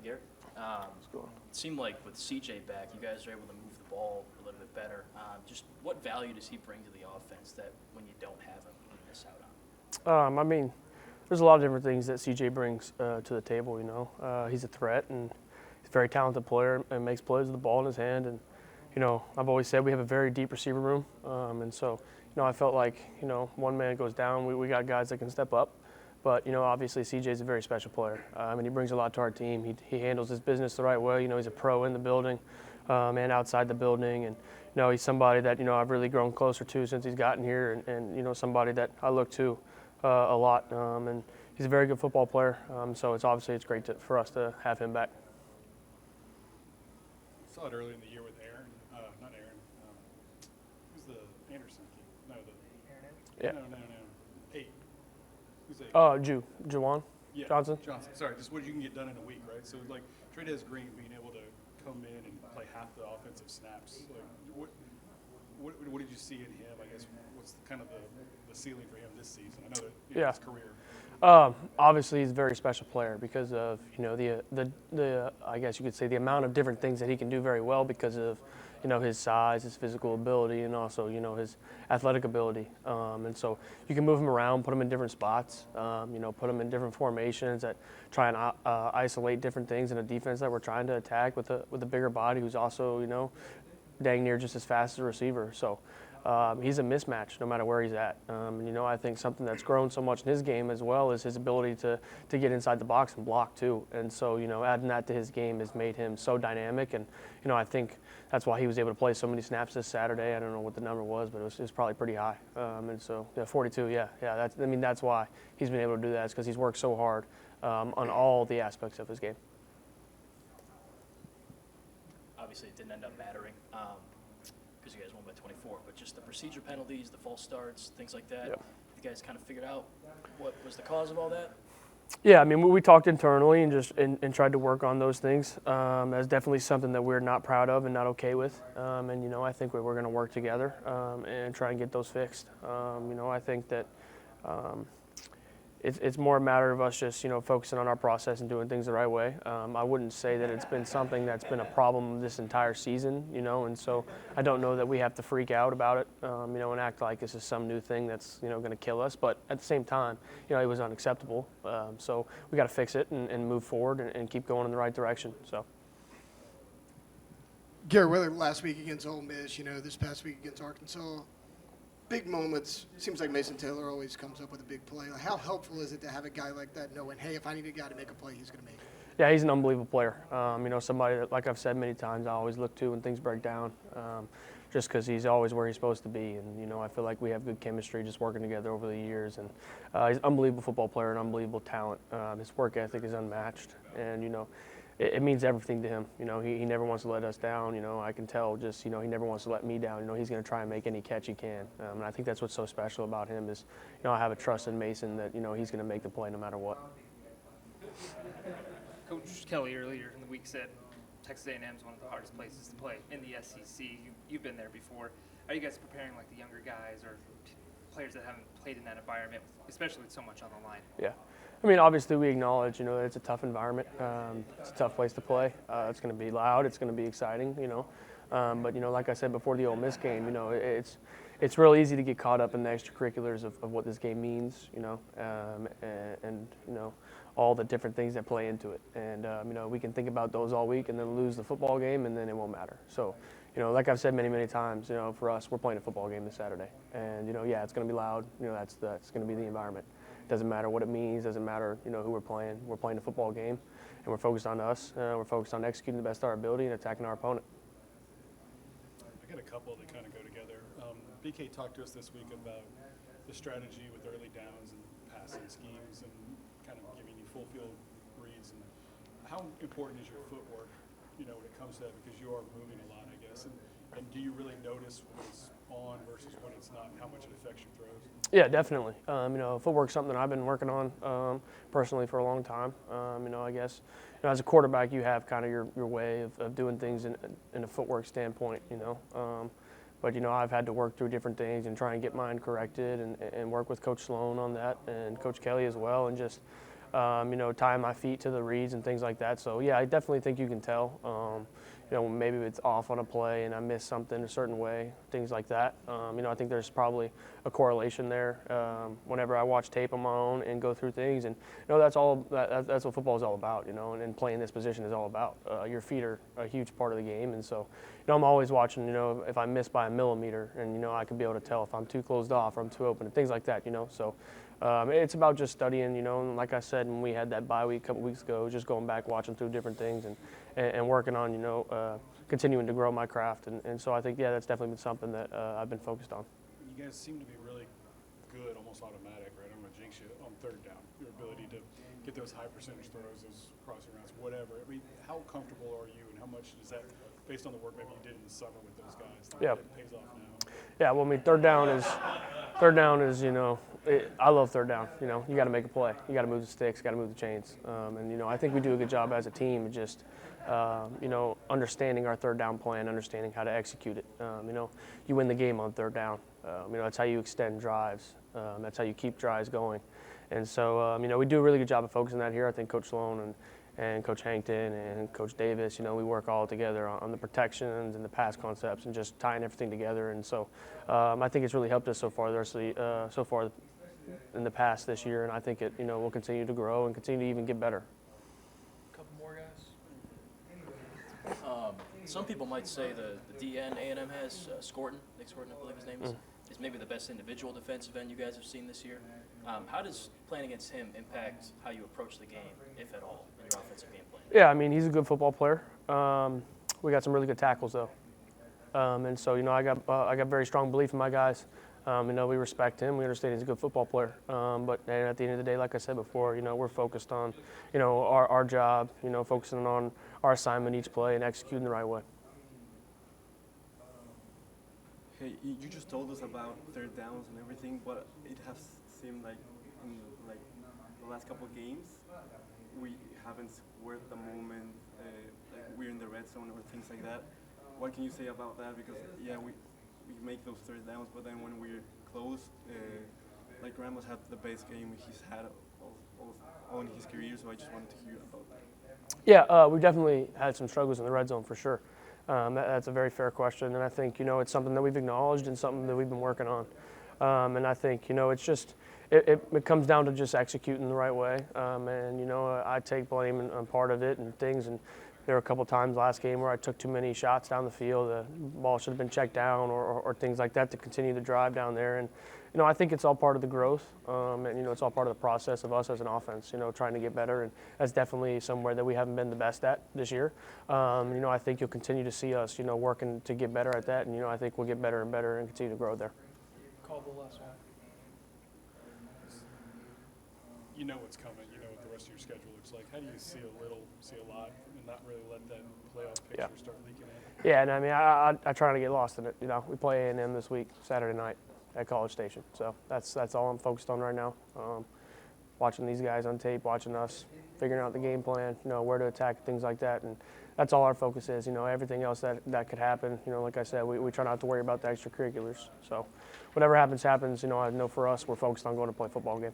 Garrett. It seemed like with CJ back, you guys are able to move the ball a little bit better. Just what value does he bring to the offense that when you don't have him, you miss out on? I mean, there's a lot of different things that CJ brings to the table. He's a threat, and he's a very talented player and makes plays with the ball in his hand. And I've always said we have a very deep receiver room, and so I felt like one man goes down, we got guys that can step up. But obviously CJ is a very special player. He brings a lot to our team. He handles his business the right way. He's a pro in the building and outside the building, and he's somebody that I've really grown closer to since he's gotten here, and somebody that I look to a lot. And he's a very good football player. So it's great for us to have him back. Saw it early in the year with Aaron, not Aaron. Who's the Anderson kid? No, Yeah. No. Hey, who's that? Juwan Johnson. Sorry, just what you can get done in a week, right? So like Trey Green being able to come in and play half the offensive snaps. Like, what did you see in him? I guess what's kind of the ceiling for him this season? I know that his career. Obviously, he's a very special player because of the I guess you could say the amount of different things that he can do very well because of his size, his physical ability, and also his athletic ability. And so you can move him around, put him in different spots, put him in different formations that try and isolate different things in a defense that we're trying to attack with a bigger body who's also dang near just as fast as a receiver. So. He's a mismatch no matter where he's at. I think something that's grown so much in his game as well is his ability to get inside the box and block too. And so, adding that to his game has made him so dynamic. And, I think that's why he was able to play so many snaps this Saturday. I don't know what the number was, but it was probably pretty high. And so, 42, yeah. That's why he's been able to do that. It's because he's worked so hard on all the aspects of his game. Obviously, it didn't end up mattering. Because you guys won by 24, but just the procedure penalties, the false starts, things like that. Yep. You guys kind of figured out what was the cause of all that? Yeah, we talked internally and tried to work on those things. That's definitely something that we're not proud of and not okay with. And I think we're going to work together and try and get those fixed. I think that it's more a matter of us just focusing on our process and doing things the right way. I wouldn't say that it's been something that's been a problem this entire season, and so I don't know that we have to freak out about it, and act like this is some new thing that's going to kill us. But at the same time, it was unacceptable. So we got to fix it and move forward and keep going in the right direction. So. Garrett, whether last week against Ole Miss, this past week against Arkansas. Big moments, seems like Mason Taylor always comes up with a big play. Like, how helpful is it to have a guy like that knowing, hey, if I need a guy to make a play, he's going to make it? Yeah, he's an unbelievable player. Somebody that, like I've said many times, I always look to when things break down just because he's always where he's supposed to be. And, I feel like we have good chemistry just working together over the years. And he's an unbelievable football player, an unbelievable talent. His work ethic is unmatched. And, it means everything to him. He never wants to let us down. I can tell just, he never wants to let me down. He's going to try and make any catch he can. And I think that's what's so special about him is, I have a trust in Mason that, he's going to make the play no matter what. Coach Kelly earlier in the week said Texas A&M is one of the hardest places to play in the SEC. You've been there before. Are you guys preparing like the younger guys or players that haven't played in that environment, especially with so much on the line? Yeah. Obviously we acknowledge, that it's a tough environment. It's a tough place to play. It's going to be loud. It's going to be exciting, But, like I said before the Ole Miss game, it's real easy to get caught up in the extracurriculars of what this game means, and all the different things that play into it. And, we can think about those all week and then lose the football game and then it won't matter. So, like I've said many, many times, for us, we're playing a football game this Saturday. And, yeah, it's going to be loud. That's going to be the environment. Doesn't matter what it means. Doesn't matter, who we're playing. We're playing a football game, and we're focused on us. We're focused on executing the best of our ability and attacking our opponent. I got a couple that kind of go together. BK talked to us this week about the strategy with early downs and passing schemes and kind of giving you full field reads. And how important is your footwork, when it comes to that, because you are moving a lot, I guess. And do you really notice when it's on versus when it's not, and how much it affects your throws? Yeah, definitely. Footwork's something that I've been working on personally for a long time. I guess as a quarterback, you have kind of your way of doing things in a footwork standpoint. But I've had to work through different things and try and get mine corrected and work with Coach Sloan on that and Coach Kelly as well, and just tying my feet to the reads and things like that. So, yeah, I definitely think you can tell. Maybe it's off on a play and I miss something a certain way, things like that. I think there's probably a correlation there. Whenever I watch tape on my own and go through things, and that's what football is all about, and playing this position is all about. Your feet are a huge part of the game, and so I'm always watching. If I miss by a millimeter, and I can be able to tell if I'm too closed off or I'm too open, and things like that. So. It's about just studying, and like I said, when we had that bye week a couple weeks ago, just going back, watching through different things and working on, continuing to grow my craft. And so I think, yeah, that's definitely been something that I've been focused on. You guys seem to be really good, almost automatic, right? I'm going to jinx you on third down. Your ability to get those high percentage throws, those crossing routes, whatever. I mean, how comfortable are you, and how much is that based on the work maybe you did in the summer with those guys? Yeah. It pays off now. Yeah, well, I mean, third down is, I love third down. You got to make a play. You got to move the sticks, got to move the chains. And I think we do a good job as a team of just, understanding our third down plan, understanding how to execute it. You win the game on third down. That's how you extend drives. That's how you keep drives going. And so, we do a really good job of focusing that here. I think Coach Sloan and Coach Hankton and Coach Davis, we work all together on the protections and the pass concepts and just tying everything together. And so I think it's really helped us so far in the past this year, and I think it will continue to grow and continue to even get better. A couple more guys. Some people might say the DN A&M has Scorton, Nick Scorton, I believe his name is maybe the best individual defensive end you guys have seen this year. How does playing against him impact how you approach the game, if at all, in your offensive game plan? Yeah, I mean, he's a good football player. We got some really good tackles, though. And so, I got very strong belief in my guys. We respect him. We understand he's a good football player. But at the end of the day, like I said before, we're focused on, our job, focusing on our assignment each play and executing the right way. Hey, you just told us about third downs and everything, but it has seemed like in the last couple of games, we haven't scored the moment like we're in the red zone or things like that. What can you say about that? Because yeah, we make those third downs, but then when we're close, like Ramos had the best game he's had all in his career, so I just wanted to hear about that. Yeah, we definitely had some struggles in the red zone for sure. That's a very fair question, and I think it's something that we've acknowledged and something that we've been working on. And I think it's just it comes down to just executing the right way. And I take blame on part of it and things. And there were a couple times last game where I took too many shots down the field. The ball should have been checked down or things like that to continue the drive down there. And I think it's all part of the growth, and it's all part of the process of us as an offense, trying to get better, and that's definitely somewhere that we haven't been the best at this year. I think you'll continue to see us, working to get better at that, and I think we'll get better and better and continue to grow there. Call the last one. You know what's coming. You know what the rest of your schedule looks like. How do you see a little, see a lot, and not really let that playoff picture start leaking in? Yeah, and I mean, I try not to get lost in it. We play A&M this week, Saturday night at College Station. So that's all I'm focused on right now. Watching these guys on tape, watching us, figuring out the game plan, where to attack, things like that. And that's all our focus is. Everything else that could happen, like I said, we try not to worry about the extracurriculars. So whatever happens, happens. I know for us, we're focused on going to play a football game.